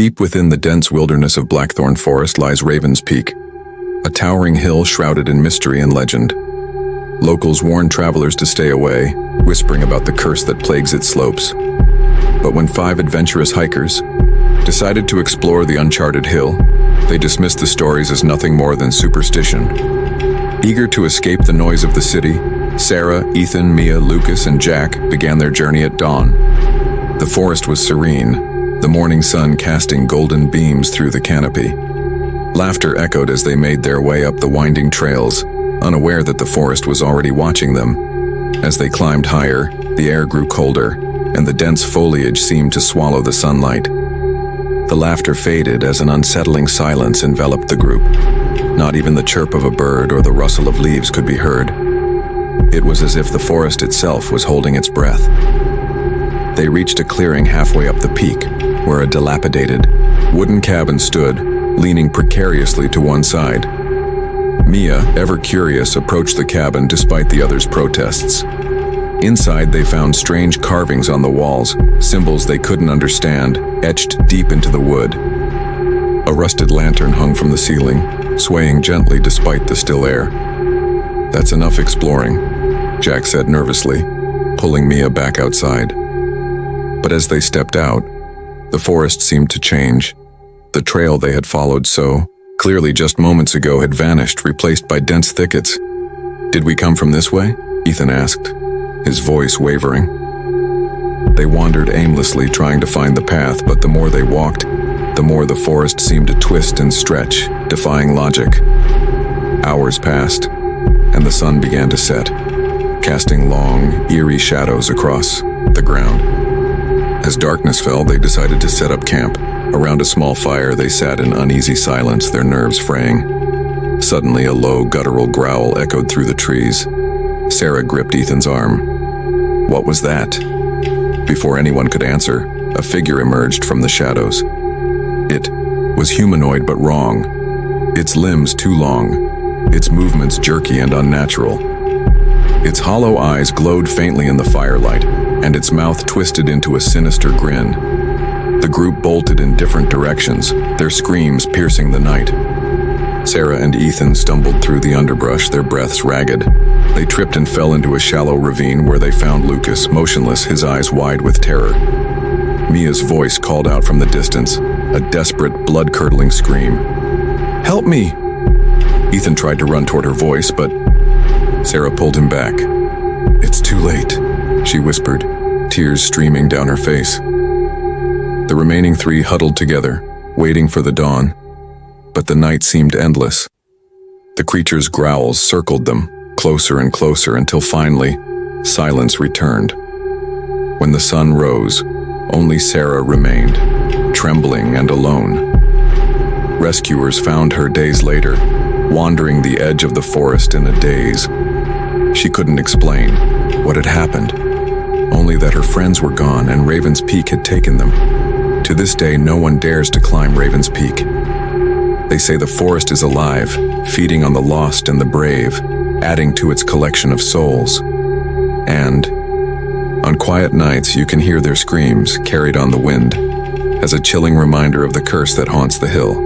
Deep within the dense wilderness of Blackthorn Forest lies Raven's Peak, a towering hill shrouded in mystery and legend. Locals warn travelers to stay away, whispering about the curse that plagues its slopes. But when 5 adventurous hikers decided to explore the uncharted hill, they dismissed the stories as nothing more than superstition. Eager to escape the noise of the city, Sarah, Ethan, Mia, Lucas, and Jack began their journey at dawn. The forest was serene, the morning sun casting golden beams through the canopy. Laughter echoed as they made their way up the winding trails, unaware that the forest was already watching them. As they climbed higher, the air grew colder, and the dense foliage seemed to swallow the sunlight. The laughter faded as an unsettling silence enveloped the group. Not even the chirp of a bird or the rustle of leaves could be heard. It was as if the forest itself was holding its breath. They reached a clearing halfway up the peak, where a dilapidated, wooden cabin stood, leaning precariously to one side. Mia, ever curious, approached the cabin despite the others' protests. Inside, they found strange carvings on the walls, symbols they couldn't understand, etched deep into the wood. A rusted lantern hung from the ceiling, swaying gently despite the still air. "That's enough exploring," Jack said nervously, pulling Mia back outside. But as they stepped out, the forest seemed to change. The trail they had followed so clearly just moments ago had vanished, replaced by dense thickets. "Did we come from this way?" Ethan asked, his voice wavering. They wandered aimlessly, trying to find the path, but the more they walked, the more the forest seemed to twist and stretch, defying logic. Hours passed, and the sun began to set, casting long, eerie shadows across the ground. As darkness fell, they decided to set up camp. Around a small fire, they sat in uneasy silence, their nerves fraying. Suddenly, a low, guttural growl echoed through the trees. Sarah gripped Ethan's arm. "What was that?" Before anyone could answer, a figure emerged from the shadows. It was humanoid but wrong. Its limbs too long, its movements jerky and unnatural. Its hollow eyes glowed faintly in the firelight, and its mouth twisted into a sinister grin. The group bolted in different directions, their screams piercing the night. Sarah and Ethan stumbled through the underbrush, their breaths ragged. They tripped and fell into a shallow ravine where they found Lucas, motionless, his eyes wide with terror. Mia's voice called out from the distance, a desperate, blood-curdling scream. "Help me!" Ethan tried to run toward her voice, but Sarah pulled him back. "It's too late," she whispered, tears streaming down her face. The remaining 3 huddled together, waiting for the dawn, but the night seemed endless. The creature's growls circled them, closer and closer, until finally, silence returned. When the sun rose, only Sarah remained, trembling and alone. Rescuers found her days later, wandering the edge of the forest in a daze. She couldn't explain what had happened, only that her friends were gone and Raven's Peak had taken them. To this day, no one dares to climb Raven's Peak. They say the forest is alive, feeding on the lost and the brave, adding to its collection of souls. And on quiet nights, you can hear their screams carried on the wind, as a chilling reminder of the curse that haunts the hill.